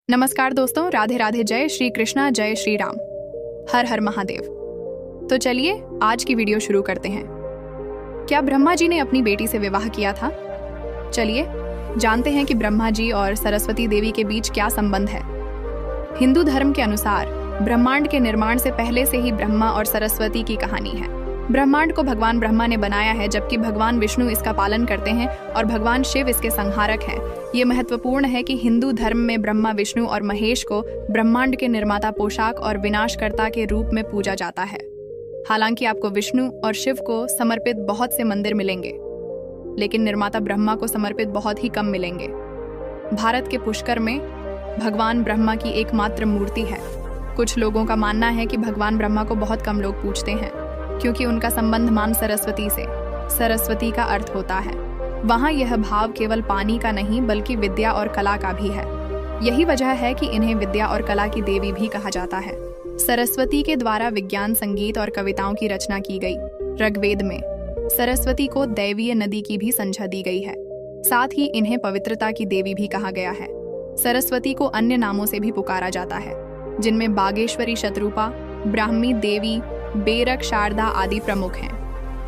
नमस्कार दोस्तों, राधे राधे, जय श्री कृष्णा, जय श्री राम, हर हर महादेव। तो चलिए आज की वीडियो शुरू करते हैं। क्या ब्रह्मा जी ने अपनी बेटी से विवाह किया था? चलिए जानते हैं कि ब्रह्मा जी और सरस्वती देवी के बीच क्या संबंध है। हिंदू धर्म के अनुसार ब्रह्मांड के निर्माण से पहले से ही ब्रह्मा और सरस्वती की कहानी है। ब्रह्मांड को भगवान ब्रह्मा ने बनाया है, जबकि भगवान विष्णु इसका पालन करते हैं और भगवान शिव इसके संहारक हैं। ये महत्वपूर्ण है कि हिंदू धर्म में ब्रह्मा, विष्णु और महेश को ब्रह्मांड के निर्माता, पोषक और विनाशकर्ता के रूप में पूजा जाता है। हालांकि आपको विष्णु और शिव को समर्पित बहुत से मंदिर मिलेंगे, लेकिन निर्माता ब्रह्मा को समर्पित बहुत ही कम मिलेंगे। भारत के पुष्कर में भगवान ब्रह्मा की एकमात्र मूर्ति है। कुछ लोगों का मानना है कि भगवान ब्रह्मा को बहुत कम लोग पूजते हैं, क्योंकि उनका संबंध मान सरस्वती से, सरस्वती का अर्थ होता है। वहाँ यह भाव केवल पानी का नहीं बल्कि विद्या और कला का भी है। यही वजह है कि इन्हें विद्या और कला की देवी भी कहा जाता है। सरस्वती के द्वारा विज्ञान, संगीत और कविताओं की रचना की गई। ऋग्वेद में सरस्वती को दैवीय नदी की भी संज्ञा दी गई है। साथ ही इन्हें पवित्रता की देवी भी कहा गया है। सरस्वती को अन्य नामों से भी पुकारा जाता है, जिनमें बागेश्वरी, शत्रुपा, ब्राह्मी देवी, बेरक, शारदा आदि प्रमुख हैं।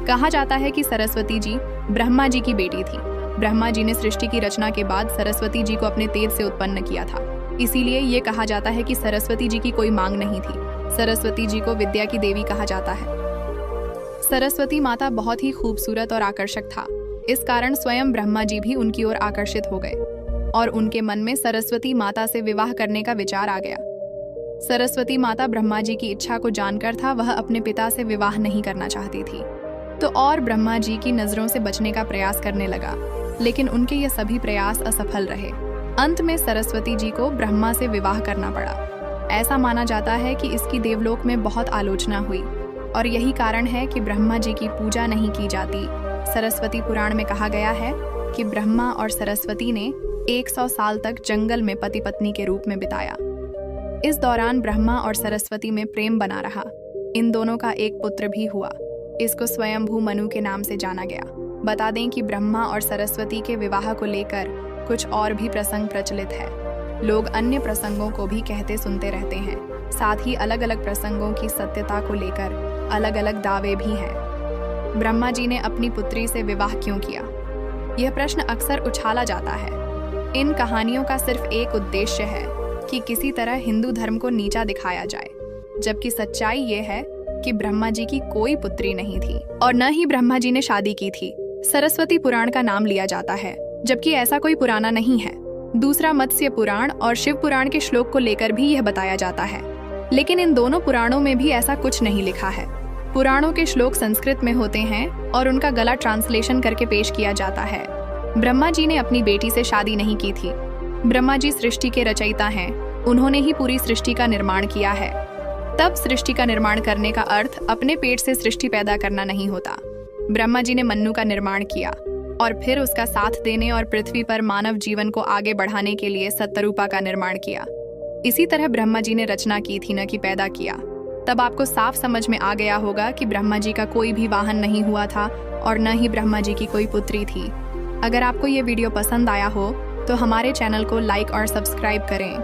कहा जाता है कि सरस्वती जी ब्रह्मा जी की बेटी थी। ब्रह्मा जी ने सृष्टि की रचना के बाद सरस्वती जी को अपने तेज से उत्पन्न किया था। इसीलिए ये कहा जाता है कि सरस्वती जी की कोई मांग नहीं थी। सरस्वती जी को विद्या की देवी कहा जाता है। सरस्वती माता बहुत ही खूबसूरत और आकर्षक था। इस कारण स्वयं ब्रह्मा जी भी उनकी ओर आकर्षित हो गए और उनके मन में सरस्वती माता से विवाह करने का विचार आ गया। सरस्वती माता ब्रह्मा जी की इच्छा को जानकर था वह अपने पिता से विवाह नहीं करना चाहती थी, तो और ब्रह्मा जी की नजरों से बचने का प्रयास करने लगा, लेकिन उनके ये सभी प्रयास असफल रहे। अंत में सरस्वती जी को ब्रह्मा से विवाह करना पड़ा। ऐसा माना जाता है कि इसकी देवलोक में बहुत आलोचना हुई और यही कारण है कि ब्रह्मा जी की पूजा नहीं की जाती। सरस्वती पुराण में कहा गया है कि ब्रह्मा और सरस्वती ने 100 साल तक जंगल में पति पत्नी के रूप में बिताया। इस दौरान ब्रह्मा और सरस्वती में प्रेम बना रहा। इन दोनों का एक पुत्र भी हुआ। इसको स्वयंभू मनु के नाम से जाना गया। बता दें कि ब्रह्मा और सरस्वती के विवाह को लेकर कुछ और भी प्रसंग प्रचलित है। लोग अन्य प्रसंगों को भी कहते सुनते रहते हैं। साथ ही अलग अलग प्रसंगों की सत्यता को लेकर अलग अलग दावे भी हैं। ब्रह्मा जी ने अपनी पुत्री से विवाह क्यों किया? यह प्रश्न अक्सर उछाला जाता है। इन कहानियों का सिर्फ एक उद्देश्य है कि किसी तरह हिंदू धर्म को नीचा दिखाया जाए, जबकि सच्चाई ये है कि ब्रह्मा जी की कोई पुत्री नहीं थी और न ही ब्रह्मा जी ने शादी की थी। सरस्वती पुराण का नाम लिया जाता है, जबकि ऐसा कोई पुराना नहीं है। दूसरा मत्स्य पुराण और शिव पुराण के श्लोक को लेकर भी यह बताया जाता है, लेकिन इन दोनों पुराणों में भी ऐसा कुछ नहीं लिखा है। पुराणों के श्लोक संस्कृत में होते हैं और उनका गला ट्रांसलेशन करके पेश किया जाता है। ब्रह्मा जी ने अपनी बेटी से शादी नहीं की थी। ब्रह्मा जी सृष्टि के रचयिता हैं। उन्होंने ही पूरी सृष्टि का निर्माण किया है। तब सृष्टि का निर्माण करने का अर्थ अपने पेट से सृष्टि पैदा करना नहीं होता। ब्रह्मा जी ने मन्नु का निर्माण किया और फिर उसका साथ देने और पृथ्वी पर मानव जीवन को आगे बढ़ाने के लिए सत्तरूपा का निर्माण किया। इसी तरह ब्रह्मा जी ने रचना की थी, न कि पैदा किया। तब आपको साफ समझ में आ गया होगा कि ब्रह्मा जी का कोई भी वाहन नहीं हुआ था और न ही ब्रह्मा जी की कोई पुत्री थी। अगर आपको ये वीडियो पसंद आया हो तो हमारे चैनल को लाइक और सब्सक्राइब करें।